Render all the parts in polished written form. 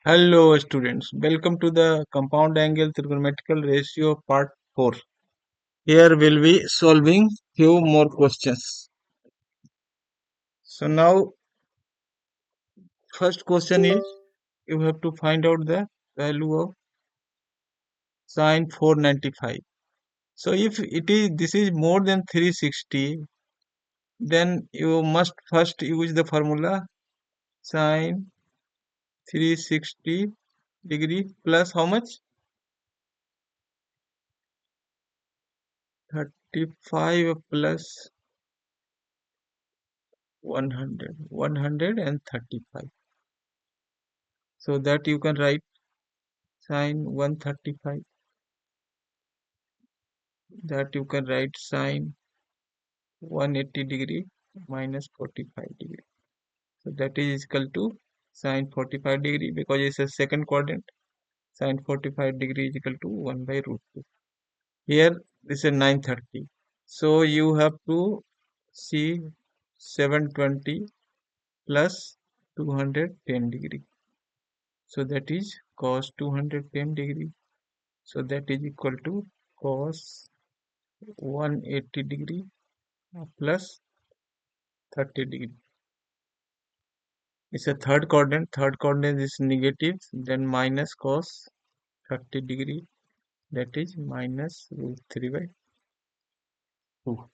Hello students, welcome to the compound angle trigonometrical ratio part 4. Here we'll be solving few more questions. So now first question is you have to find out the value of sine 495. So if this is more than 360, then you must first use the formula sine 360 degree plus how much? 35 plus 135. So that you can write sine 135, that you can write sine 180 degree minus 45 degree. So that is equal to sine 45 degree because it's a second quadrant. Sine 45 degree is equal to 1 by root 2. Here this is 930. So you have to see 720 plus 210 degree. So that is cos 210 degree. So that is equal to cos 180 degree plus 30 degree. It's a third quadrant. Third quadrant is negative, then minus cos 30 degree, that is minus root 3 by 2.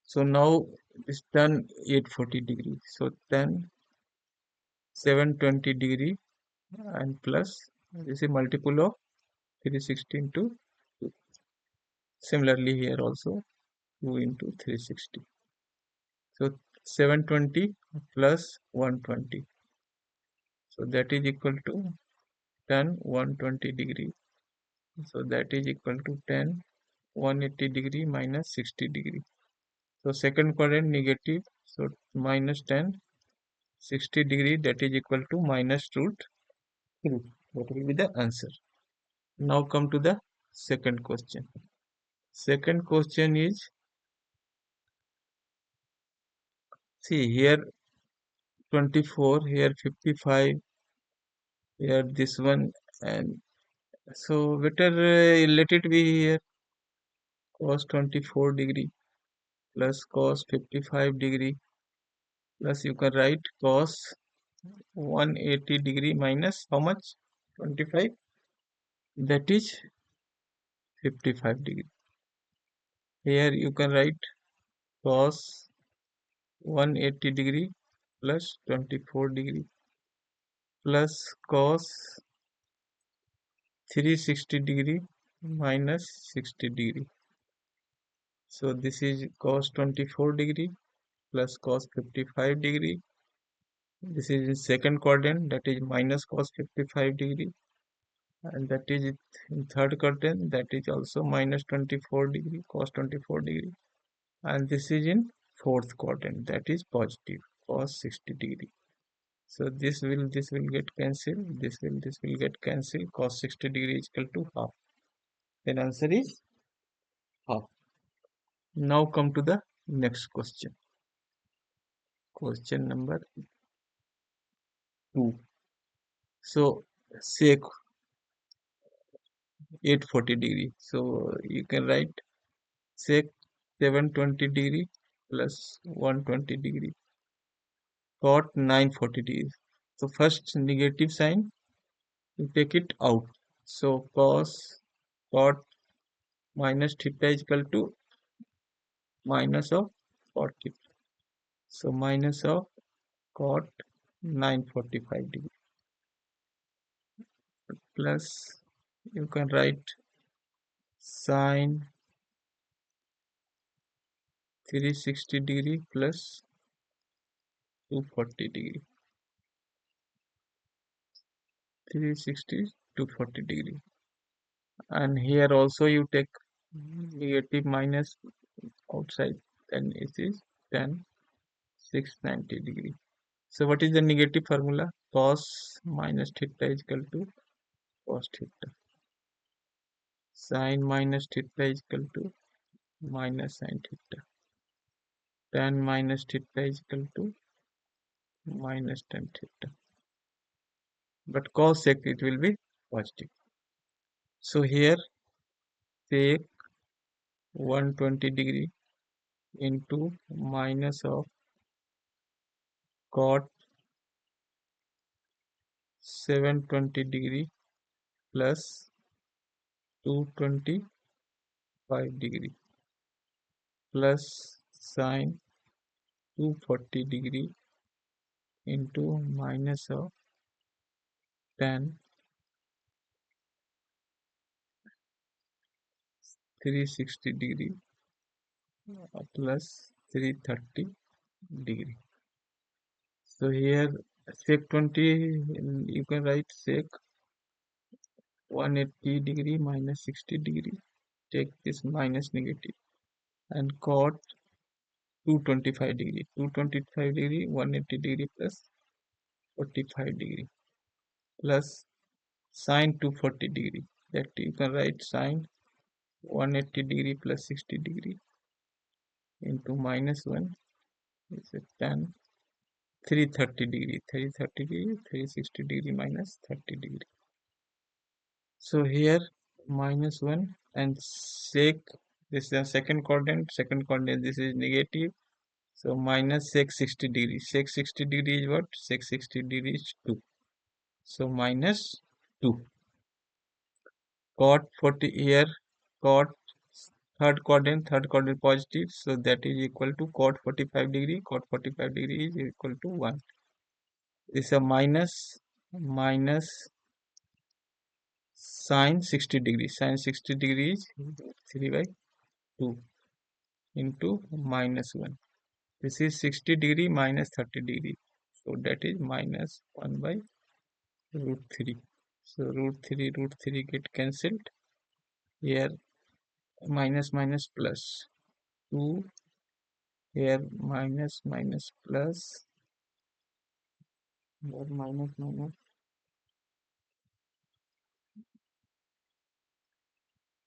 So now it's done 840 degree. So then 720 degree and plus this is multiple of 360 into 2. Similarly here also 2 into 360. So 720 plus 120. So that is equal to 10 120 degree. So that is equal to 10 180 degree minus 60 degree. So second quadrant negative. So minus 10 60 degree, that is equal to minus root 3. That will be the answer. Now come to the second question. Second question is, see here 24, here 55, here this one, and so better let it be here cos 24 degree plus cos 55 degree plus you can write cos 180 degree minus how much? 25, that is 55 degree. Here you can write cos 180 degree plus 24 degree plus cos 360 degree minus 60 degree. So this is cos 24 degree plus cos 55 degree. This is in second quadrant, that is minus cos 55 degree, and that is in third quadrant, that is also minus 24 degree cos 24 degree, and this is in fourth quadrant, that is positive cos 60 degree. So this will get cancelled, this will get cancelled. Cos 60 degree is equal to half. Then answer is half. Now come to the next question. Question number 2. So sec 840 degree. So you can write sec 720 degree plus 120 degree cot 940 degrees. So first negative sign, you take it out. So cot minus theta is equal to minus of 40. So minus of cot 945 degree plus you can write sine 360 degree plus 240 degree. 360 240 degree. And here also you take negative minus outside, then it is 10 690 degree. So what is the negative formula? Cos minus theta is equal to cos theta. Sine minus theta is equal to minus sine theta. Tan minus theta is equal to minus tan theta. but cos sec it will be positive. So here sec 120 degree into minus of cot 720 degree plus 225 degree plus sine 240 degree into minus of tan 360 degree plus 330 degree. So here sec 20 you can write sec 180 degree minus 60 degree. Take this minus negative and cot 225 degree. 225 degree 180 degree plus 45 degree plus sine 240 degree. That you can write sine 180 degree plus 60 degree into minus 1 is a tan 330 degree. 330 degree 360 degree minus 30 degree. So here minus 1 and sec, this is the second coordinate, this is negative. So minus sec 60 degree. Sec 60 degree is what? Sec 60 degree is 2. So minus 2. Cot 40 here, cot third quadrant positive. So that is equal to cot 45 degree. Cot 45 degree is equal to 1. This is a minus sine 60 degree. Sine 60 degree is 3/2 into minus 1. This is 60 degree minus 30 degree. So that is minus 1 by root 3. So root 3 get cancelled. Here minus plus 2. Here minus plus. Here minus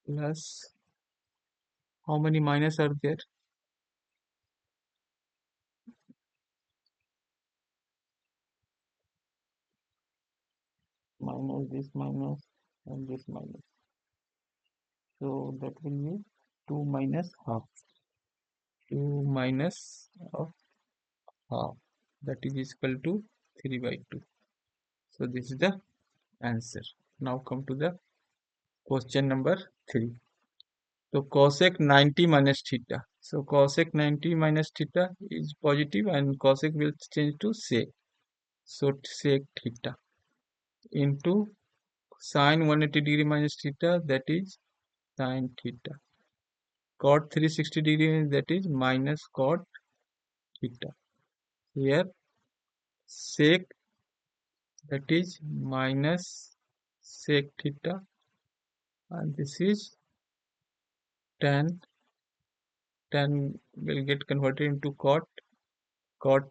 plus. How many minus are there? Minus this minus and this minus. So that will be 2 minus half. 2 minus of half. That is equal to 3/2. So this is the answer. Now come to the question number 3. So cosec 90 minus theta. So cosec 90 minus theta is positive and cosec will change to sec. So sec theta into sine 180 degree minus theta, that is sine theta. Cot 360 degree, that is minus cot theta. Here sec, that is minus sec theta, and this is tan will get converted into cot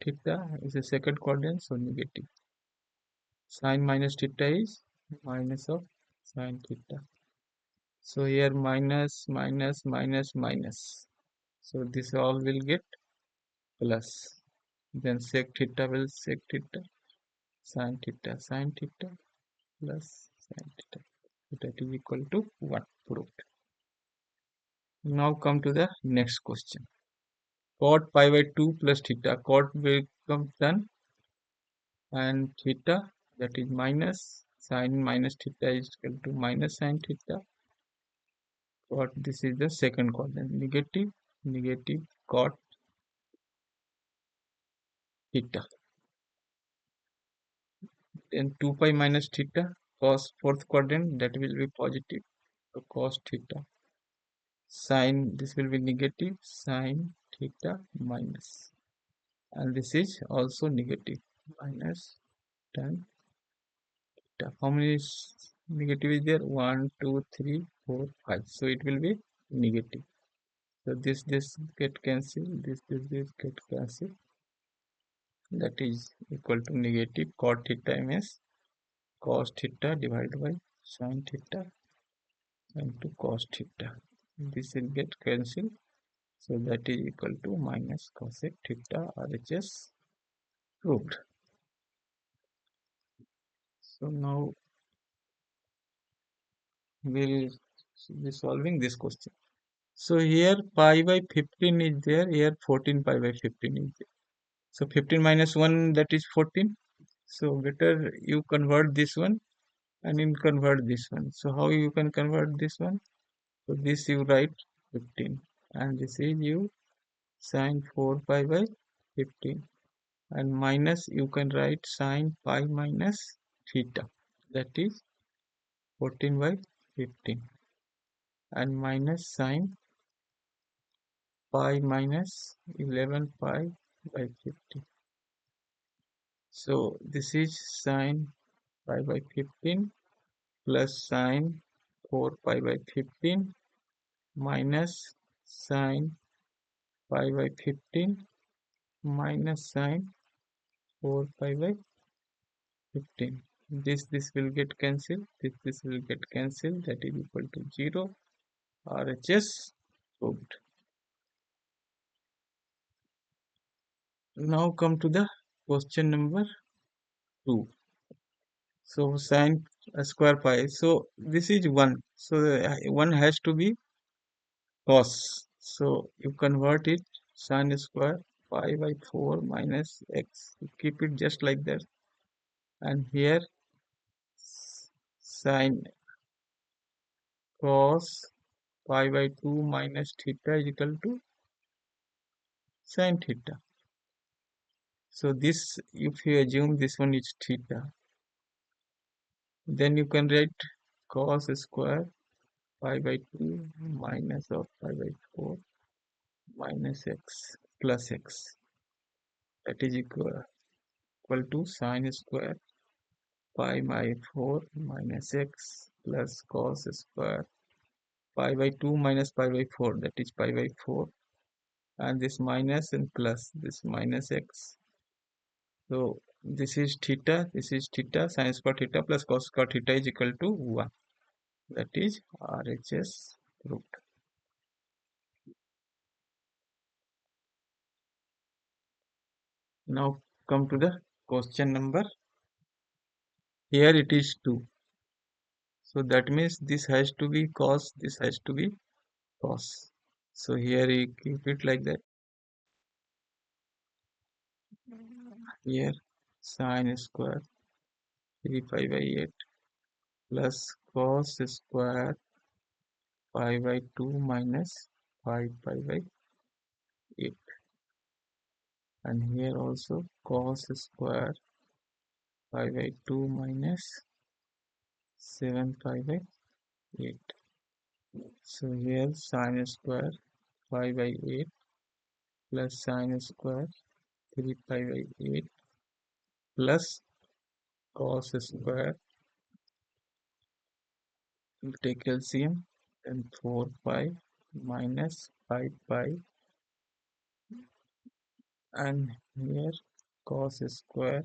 theta is a second quadrant, so negative. Sine minus theta is minus of sine theta. So here minus. So this all will get plus. Then sec theta will sec theta, sine theta plus sine theta. That is equal to 1. Proved. Now come to the next question. Cot pi by 2 plus theta. Cot will become tan and theta, that is minus sine minus theta is equal to minus sine theta. Cot, this is the second quadrant, negative cot theta. Then 2 pi minus theta, cos fourth quadrant, that will be positive. So cos theta. Sine, this will be negative, sine theta minus. And this is also negative, minus tan theta. How many negative is there? 1, 2, 3, 4, 5. So it will be negative. So this get cancelled, this get cancelled. That is equal to negative cot theta minus cos theta divided by sin theta into cos theta. This will get cancelled. So that is equal to minus cosec theta RHS proved. So now we'll be solving this question. So here pi by 15 is there, here 14 pi by 15 is there. So 15 minus 1, that is 14. So better you convert this one and you convert this one. So how you can convert this one? So this you write 15 and this is you sine 4 pi by 15 and minus you can write sine pi minus theta, that is 14 by 15 and minus sine pi minus 11 pi by 50. So this is sine pi by 15 plus sine 4 pi by 15 minus sine pi by 15 minus sine 4 pi by 15. This will get cancelled. This will get cancelled. That is equal to 0. RHS proved. Now come to the question number 2. So sine square pi. So this is 1. So 1 has to be cos. So you convert it sine square pi by 4 minus x. You keep it just like that. And here sine cos pi by 2 minus theta is equal to sine theta. So this, if you assume this one is theta, then you can write cos square pi by 2 minus of pi by 4 minus x plus x, that is equal to sine square pi by 4 minus x plus cos square pi by 2 minus pi by 4, that is pi by 4, and this minus and plus this minus x. So this is theta, sine square theta plus cos square theta is equal to 1. That is RHS proved. Now come to the question number. Here it is 2. So that means this has to be cos, this has to be cos. So here you keep it like that. Here sine square 3 pi by 8 plus cos square pi by 2 minus 5 pi by 8. And here also cos square pi by 2 minus 7 pi by 8. So here sine square pi by 8 plus sine square 3 pi by 8 plus cos square, we'll take LCM, and 4 pi minus 5 pi, and here cos square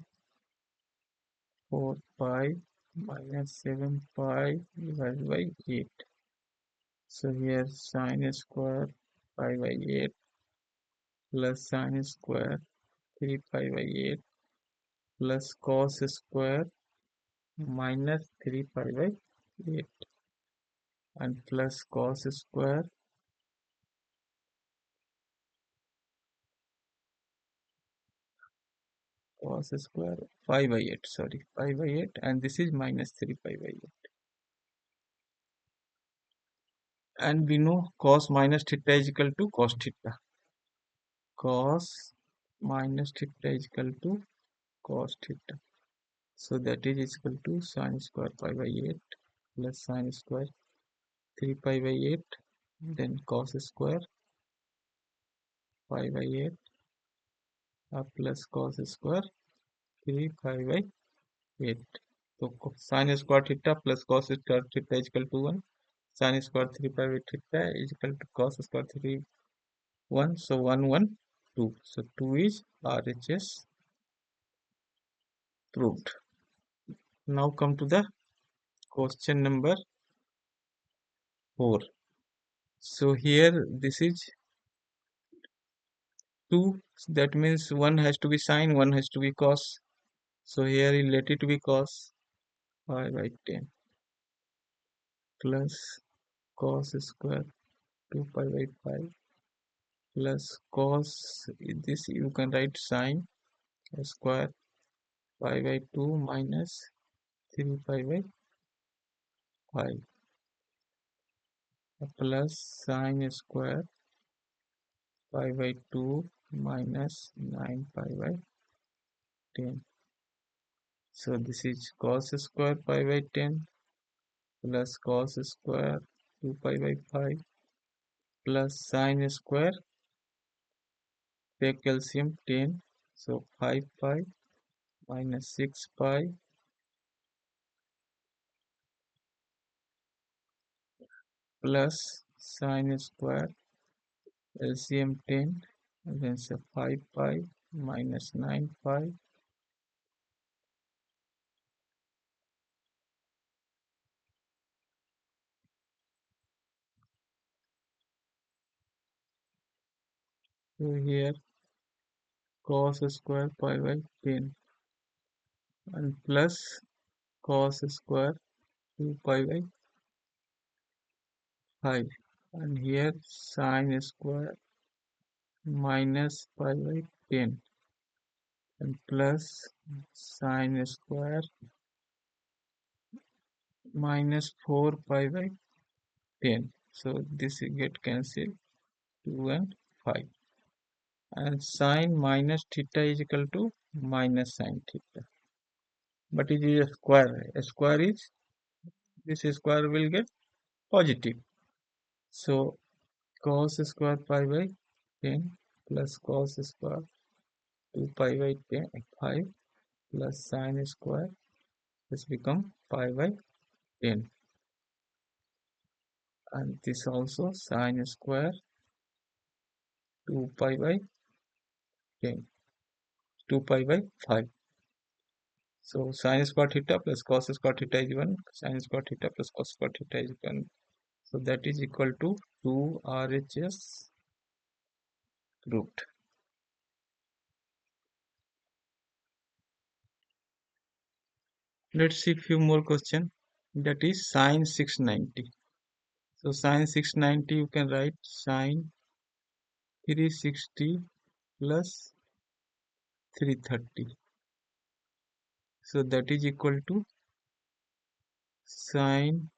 4 pi minus 7 pi divided by 8. So here sine square pi by 8 plus sine square 3 pi by 8 plus cos square minus 3 pi by 8 and plus cos square square 5 by 8, sorry, 5 by 8, and this is minus 3 pi by 8. And we know cos minus theta is equal to cos theta. Cos minus theta is equal to cos theta. So that is equal to sine square pi by 8 plus sine square 3 pi by 8, then cos square pi by 8 plus cos square 3 pi by 8. So sine square theta plus cos square theta is equal to 1. Sine square 3 pi by theta is equal to cos square 3 1. So 1 1 2. So 2 is RHS proved. Now come to the question number 4. So here this is 2. That means one has to be sine, one has to be cos. So here let it be cos. pi by 10 plus cos square 2 pi by 5 plus cos, this you can write sine square pi by 2 minus 3 pi by 5 plus sine square pi by 2 minus 9 pi by 10. So this is cos square pi by 10 plus cos square 2 pi by 5 plus sine square, take LCM 10, so 5 pi minus 6 pi plus sine square LCM 10, and then say 5 pi minus 9 pi so here cos square pi by 10 and plus cos square 2 pi by 5 and here sine square minus pi by 10 and plus sine square minus 4 pi by 10. So this get cancelled 2 and 5 and sine minus theta is equal to minus sine theta, but it is a square. A square is, this square will get positive. So cos square pi by 10 plus cos square 2 pi by 10 5 plus sine square, this become pi by 10 and this also sine square 2 pi by 10 2 pi by 5. So sine square theta plus cos square theta is 1, sine square theta plus cos square theta is 1. So that is equal to 2 RHS root. Let's see few more question. That is sine 690. So sine 690 you can write sine 360 plus 330. So that is equal to sine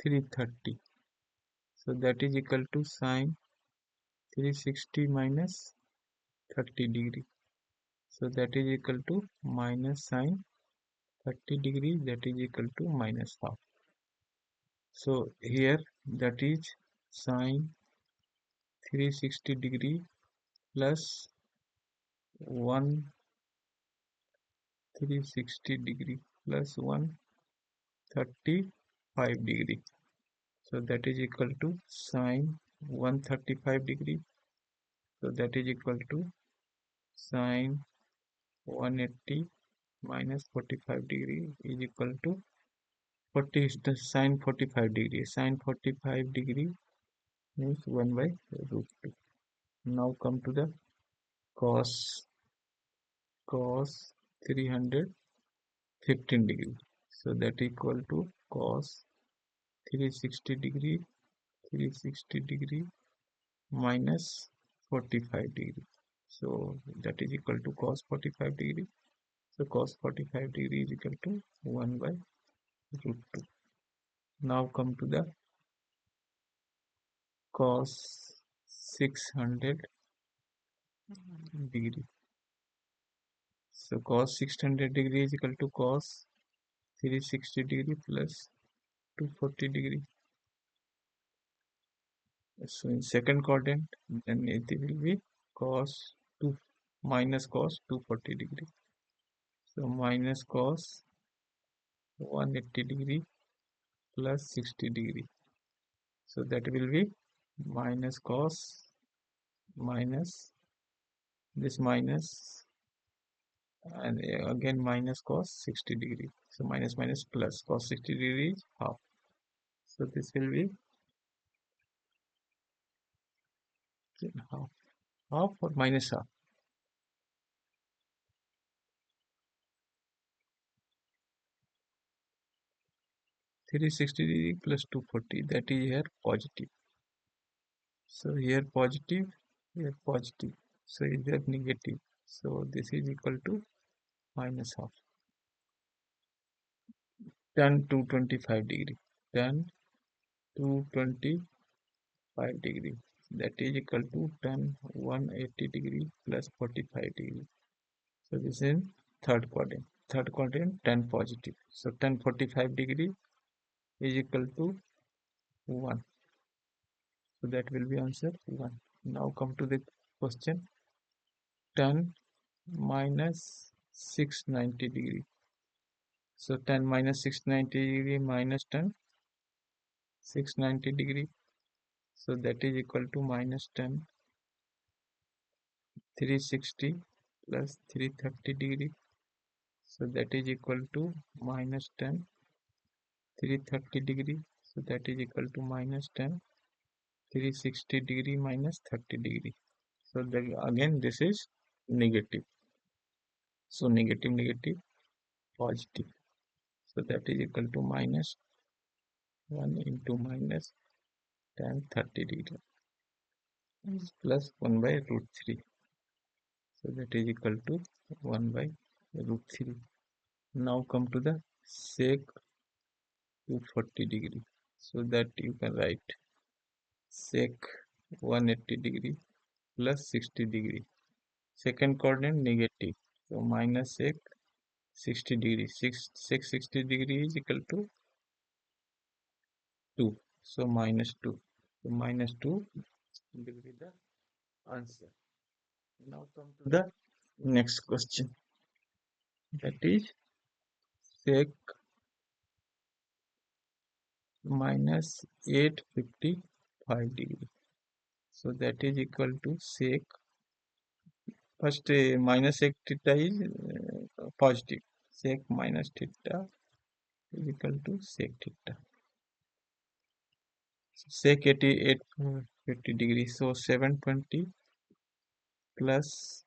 330. So that is equal to sine 360 minus 30 degree. So that is equal to minus sine 30 degree, that is equal to minus half. So here that is sine 360 degree plus 1 360 degree plus 135 degree. So that is equal to sine 135 degree. So that is equal to sine 180 minus 45 degree is equal to 40 is the sine 45 degree. Sine 45 degree means 1 by root 2. Now come to the cos 315 degree. So that equal to cos 360 degree minus 45 degree. So that is equal to cos 45 degree. So cos 45 degree is equal to 1 by root 2. Now come to the cos 600 degree. So cos 600 degree is equal to cos 360 degree plus 240 degree. So in second quadrant, then it will be cos 2 minus cos 240 degree. So minus cos 180 degree plus 60 degree. So that will be minus cos minus this minus and again minus cos 60 degree. So minus minus plus cos 60 degree is half. So this will be half, half or minus half. 360 degree plus 240, that is here positive. So here positive, here positive. So is there negative? So this is equal to minus half. Tan 225 degree. Tan 225 degree. That is equal to tan 180 degree plus 45 degree. So this is third quadrant. Third quadrant tan positive. So tan 45 degree is equal to 1. So that will be answer 1. Now come to the question. Tan minus 690 degree. So tan minus 690 degree minus tan 690 degree. So that is equal to minus tan 360 plus 330 degree. So that is equal to minus tan 330 degree. So that is equal to minus tan 360 degree minus 30 degree. So again this is negative. So negative negative positive. So that is equal to minus 1 into minus tan 30 degree is plus 1 by root 3. So that is equal to 1 by root 3. Now come to the sec 240 degree. So that you can write sec 180 degree plus 60 degree. Second coordinate negative. So minus sec 60 degree. Sec 60 degree is equal to 2. So minus 2. So minus 2 will be the answer. Now come to the next question. That is sec minus 855 degree. So that is equal to sec. First minus sec theta is positive. Sec minus theta is equal to sec theta. Sec 850 degree. So 720 plus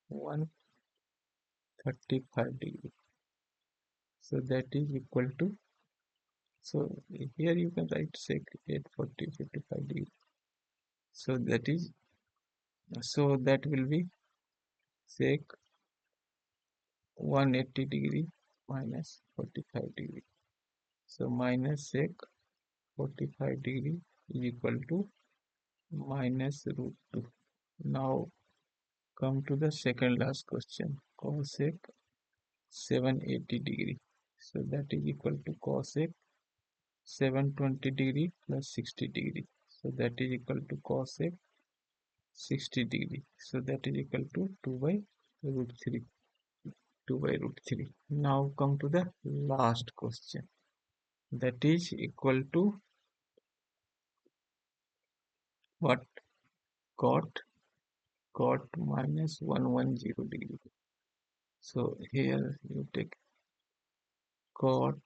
135 degree. So that is equal to. So here you can write sec 840 55 degree. So that is. So that will be sec 180 degree minus 45 degree. So minus sec 45 degree is equal to minus root 2. Now come to the second last question. Cosec 780 degree. So that is equal to cosec 720 degree plus 60 degree. So that is equal to cosec 60 degree. So that is equal to 2 by root 3. 2 by root 3. Now come to the last question. That is equal to what? Cot minus 110 degree. So here you take cot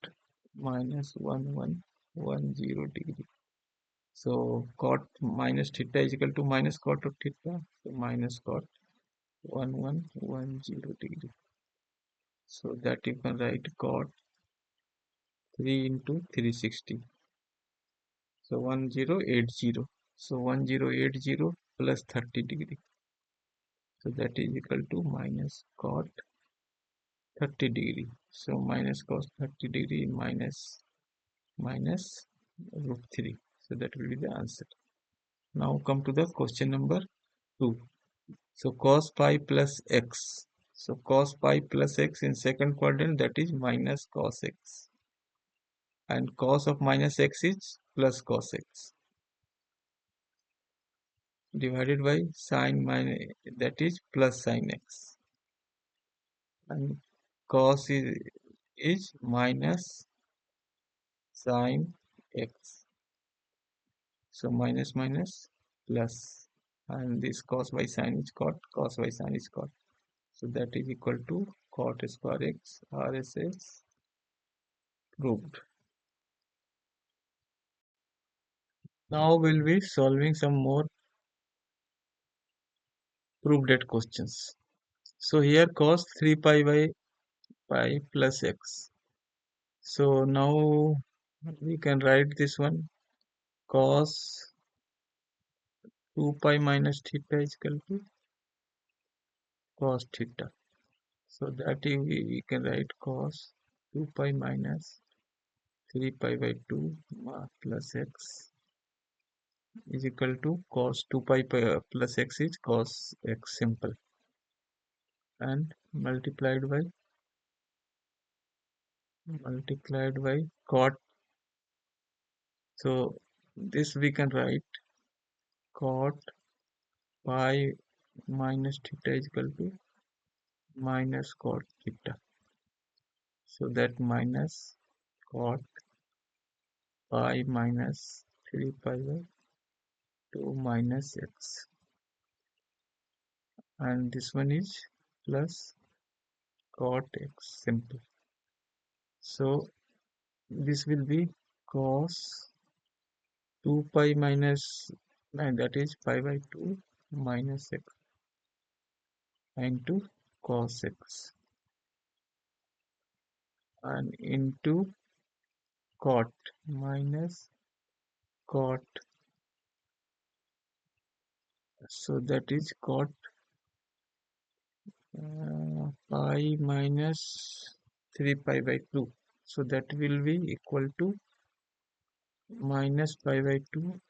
minus 1110 degree. So cot minus theta is equal to minus cot of theta. So minus cot 1110 degree. So that you can write cot 3 into 360. So 1080. So 1080 plus 30 degree. So that is equal to minus cot 30 degree. So minus cos 30 degree minus root 3. So that will be the answer. Now come to the question number 2. So cos pi plus x. So cos pi plus x in second quadrant, that is minus cos x. And cos of minus x is plus cos x. Divided by sine minus, that is plus sine x. And cos is minus sine x. So minus minus plus, and this cos by sine is cot, cos by sine is cot. So that is equal to cot square x RSS proved. Now we'll be solving some more proved that questions. So here cos 3 pi by pi plus x. So now we can write this one, cos 2 pi minus theta is equal to cos theta. So that we can write cos 2 pi minus 3 pi by 2 plus x is equal to cos 2 pi plus x is cos x simple, and multiplied by cot. So this we can write cot pi minus theta is equal to minus cot theta. So that minus cot pi minus 3 pi by 2 minus x, and this one is plus cot x simple. So this will be cos 2 pi minus 9, that is pi by 2 minus x into cos x, and into cot minus cot. So that is cot pi minus 3 pi by 2. So that will be equal to minus pi by 2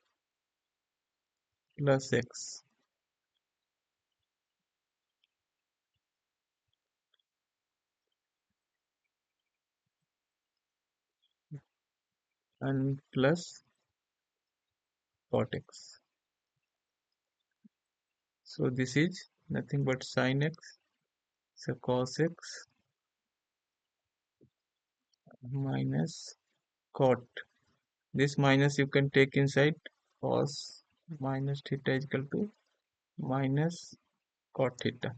plus x, and plus cot x. So this is nothing but sin x. So cos x minus cot. This minus you can take inside, cos minus theta is equal to minus cot theta.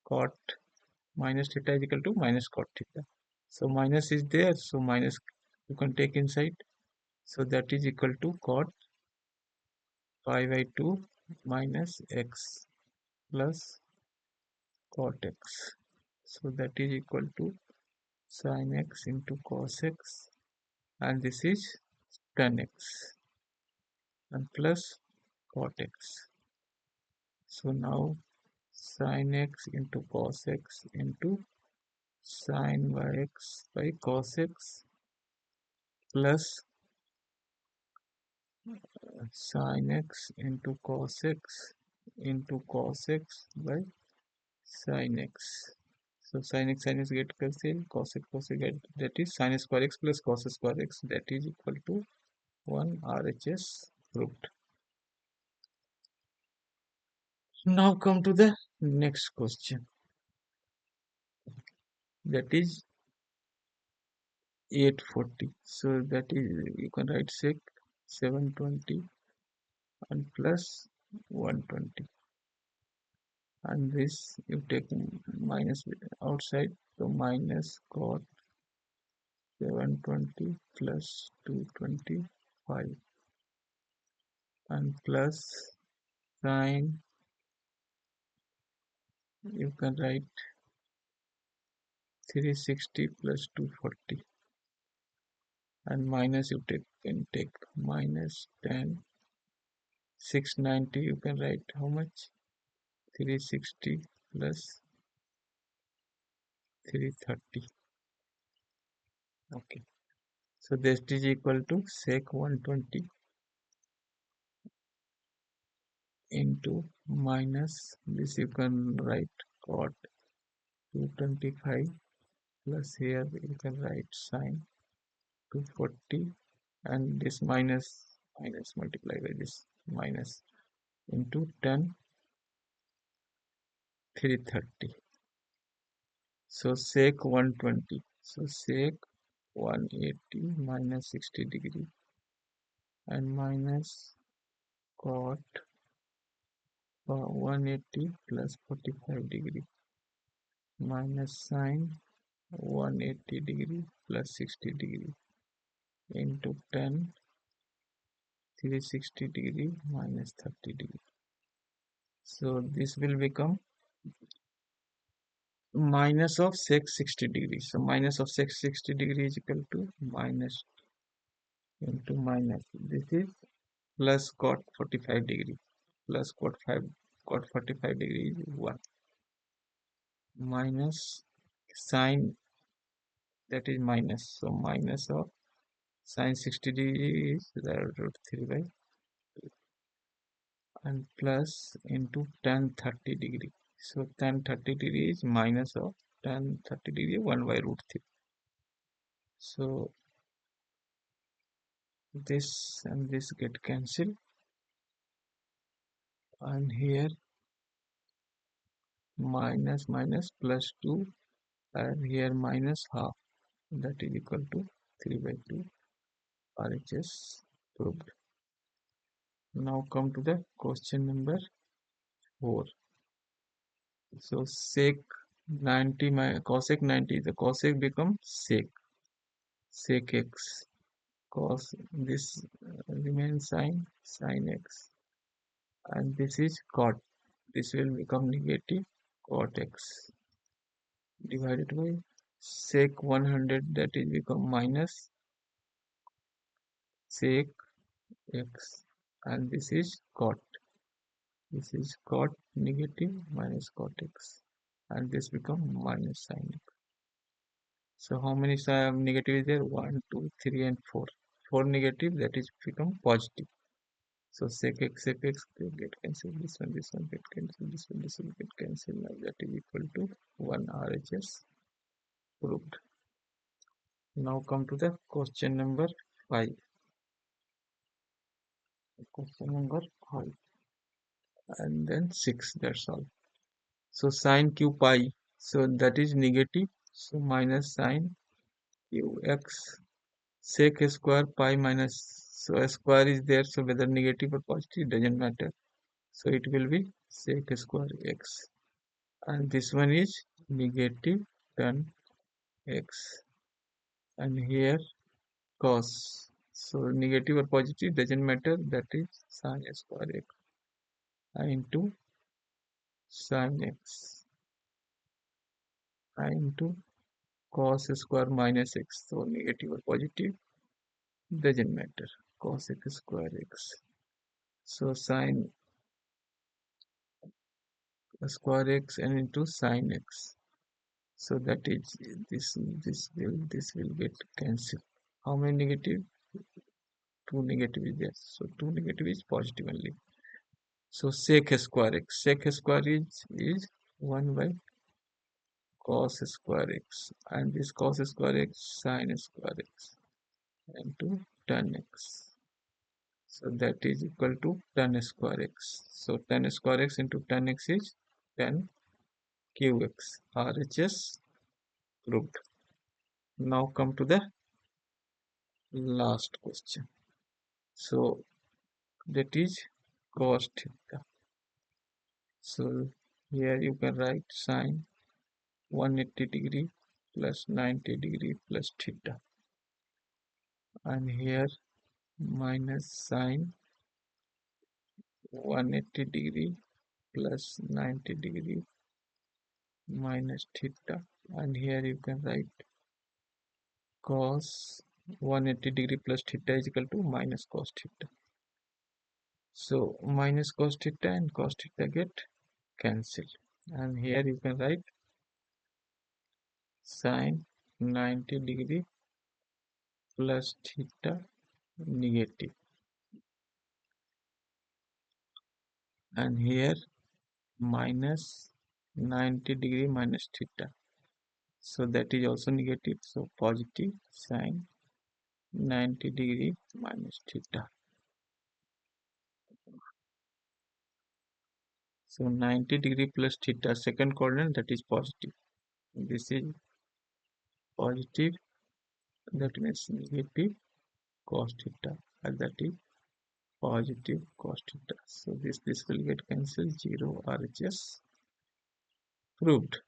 Cot minus theta is equal to minus cot theta. So minus is there, so minus you can take inside. So that is equal to cot pi by 2 minus x plus cot x. So that is equal to sin x into cos x, and this is tan x, and plus cot x. So now sin x into cos x into sin x by cos x plus sin x into cos x by sin x. So sin x get cancelled, cos x get, that is sin square x plus cos square x, that is equal to 1 RHS proved. Now come to the next question, that is 840. So that is, you can write sec 720 and plus 120, and this you take minus outside, so minus cot 720 plus 225, and plus sine, you can write 360 plus 240, and minus you can take minus 10 690, you can write how much, 360 plus 330. Okay, so this is equal to sec 120 into minus this, you can write cot 225 plus here you can write sine 240, and this minus multiply by this minus into 10 330. So sec 120, so sec 180 minus 60 degree, and minus cot 180 plus 45 degree, minus sine 180 degree plus 60 degree into 10 360 degree minus 30 degree. So this will become minus of sec 60 degrees. So minus of sec 60 degree is equal to minus into minus. This is plus cot 45 degree. Plus cot 45 degree is 1. Minus sine, that is minus. So minus of sine 60 degree is root 3 by, and plus into tan 30 degree. So tan 30 degree is minus of tan 30 degree 1 by root 3. So this and this get cancelled, and here minus minus plus 2, and here minus half, that is equal to 3 by 2 RHS proved. Now come to the question number 4. So sec 90 cosec 90, the cosec becomes sec x, cos this remains sine x, and this is cot, this will become negative cot x divided by sec 100, that is become minus sec x, and this is negative minus cot x, and this become minus sine x. So how many negative is there? 1, 2, 3, and 4. 4 negative, that is become positive. So sec x will get cancelled. This one get cancelled. This one get cancelled. Now that is equal to 1 RHS proved. Now come to the question number 5. Question number 5 and then 6. That's all. So sine q pi. So that is negative. So minus sine q x sec square pi minus. So a square is there. So whether negative or positive doesn't matter. So it will be sec square x, and this one is negative tan x, and here cos. So negative or positive doesn't matter. That is sin square x into sin x into cos square minus x. So negative or positive doesn't matter. Cos x square x. So sin square x and into sin x. So that is this will get cancelled. How many negative? 2 negative is there. So 2 negative is positive only. So sec square x. Sec square is 1 by cos square x, and this cos square x sin square x into tan x. So that is equal to tan square x. So tan square x into tan x is tan qx. RHS proved. Now come to the last question. So that is cos theta. So here you can write sine 180 degree plus 90 degree plus theta, and here minus sine 180 degree plus 90 degree minus theta, and here you can write cos 180 degree plus theta is equal to minus cos theta. So minus cos theta and cos theta get cancelled, and here you can write sine 90 degree plus theta negative, and here minus 90 degree minus theta. So that is also negative. So positive sine 90 degree minus theta. So 90 degree plus theta, second coordinate, that is positive. This is positive, that means negative cos theta, and that is positive cos theta. So this will get cancelled. 0 RHS proved.